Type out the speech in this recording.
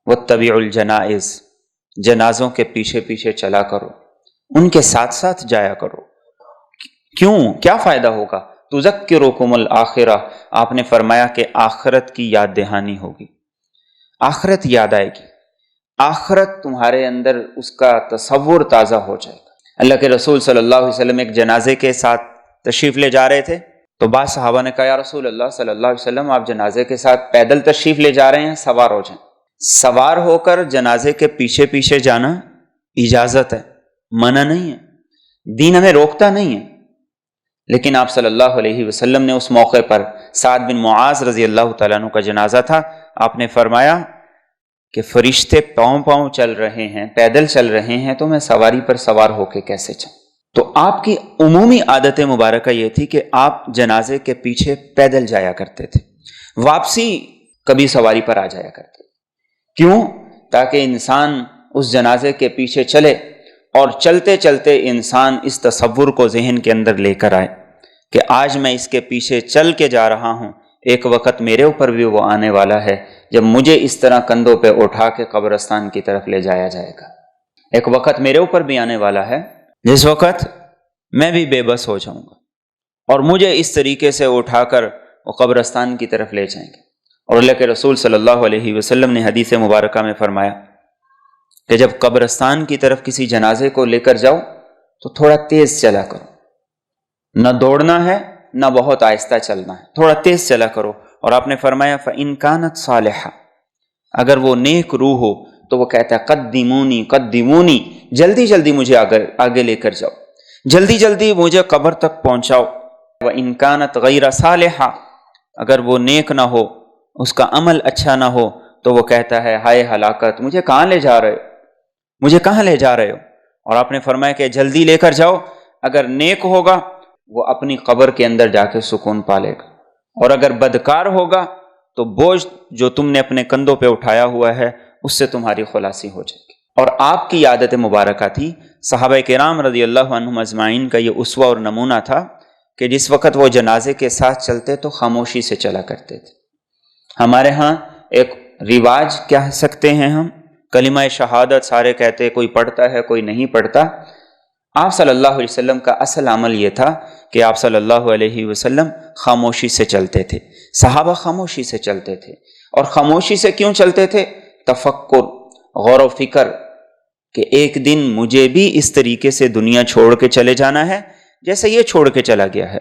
واتبعوا الجنائز، جنازوں کے پیچھے پیچھے چلا کرو، ان کے ساتھ ساتھ جایا کرو۔ کیوں؟ کیا فائدہ ہوگا؟ تذکرکم الآخرہ، آپ نے فرمایا کہ آخرت کی یاد دہانی ہوگی، آخرت یاد آئے گی، آخرت تمہارے اندر اس کا تصور تازہ ہو جائے گا۔ اللہ کے رسول صلی اللہ علیہ وسلم ایک جنازے کے ساتھ تشریف لے جا رہے تھے، تو بعض صحابہ نے کہا یا رسول اللہ صلی اللہ علیہ وسلم، آپ جنازے کے ساتھ پیدل تشریف لے جا رہے ہیں، سوار ہو جائیں۔ سوار ہو کر جنازے کے پیچھے پیچھے جانا اجازت ہے، منع نہیں ہے، دین ہمیں روکتا نہیں ہے۔ لیکن آپ صلی اللہ علیہ وسلم نے اس موقع پر سعد بن معاذ رضی اللہ تعالیٰ عنہ کا جنازہ تھا، آپ نے فرمایا کہ فرشتے پاؤں پاؤں چل رہے ہیں، پیدل چل رہے ہیں، تو میں سواری پر سوار ہو کے کیسے چلوں؟ تو آپ کی عمومی عادت مبارکہ یہ تھی کہ آپ جنازے کے پیچھے پیدل جایا کرتے تھے، واپسی کبھی سواری پر آ جایا کرتے تھے۔ کیوں؟ تاکہ انسان اس جنازے کے پیچھے چلے اور چلتے چلتے انسان اس تصور کو ذہن کے اندر لے کر آئے کہ آج میں اس کے پیچھے چل کے جا رہا ہوں، ایک وقت میرے اوپر بھی وہ آنے والا ہے جب مجھے اس طرح کندھوں پہ اٹھا کے قبرستان کی طرف لے جایا جائے گا۔ ایک وقت میرے اوپر بھی آنے والا ہے جس وقت میں بھی بے بس ہو جاؤں گا اور مجھے اس طریقے سے اٹھا کر وہ قبرستان کی طرف لے جائیں گے۔ اور اللہ کے رسول صلی اللہ علیہ وسلم نے حدیث مبارکہ میں فرمایا کہ جب قبرستان کی طرف کسی جنازے کو لے کر جاؤ تو تھوڑا تیز چلا کرو، نہ دوڑنا ہے نہ بہت آہستہ چلنا ہے، تھوڑا تیز چلا کرو۔ اور آپ نے فرمایا فَإِن كَانَتْ صَالِحَةً، اگر وہ نیک روح ہو تو وہ کہتا ہے قدمونی قدمونی، جلدی جلدی مجھے آگے لے کر جاؤ، جلدی جلدی مجھے قبر تک پہنچاؤ۔ وَإِن كَانَتْ غَيْرَ صَالِحَةً، اگر وہ نیک نہ ہو، اس کا عمل اچھا نہ ہو، تو وہ کہتا ہے ہائے ہلاکت، مجھے کہاں لے جا رہے ہو، مجھے کہاں لے جا رہے ہو؟ اور آپ نے فرمایا کہ جلدی لے کر جاؤ۔ اگر نیک ہوگا وہ اپنی قبر کے اندر جا کے سکون پالے گا، اور اگر بدکار ہوگا تو بوجھ جو تم نے اپنے کندھوں پہ اٹھایا ہوا ہے اس سے تمہاری خلاصی ہو جائے گی۔ اور آپ کی عادت مبارکہ تھی، صحابہ کرام رضی اللہ عنہم اجمعین کا یہ اسوہ اور نمونہ تھا کہ جس وقت وہ جنازے کے ساتھ چلتے تو خاموشی سے چلا کرتے تھے۔ ہمارے ہاں ایک رواج کہہ سکتے ہیں ہم، کلمہ شہادت سارے کہتے، کوئی پڑھتا ہے کوئی نہیں پڑھتا۔ آپ صلی اللہ علیہ وسلم کا اصل عمل یہ تھا کہ آپ صلی اللہ علیہ وسلم خاموشی سے چلتے تھے، صحابہ خاموشی سے چلتے تھے۔ اور خاموشی سے کیوں چلتے تھے؟ تفکر، غور و فکر کہ ایک دن مجھے بھی اس طریقے سے دنیا چھوڑ کے چلے جانا ہے جیسے یہ چھوڑ کے چلا گیا ہے۔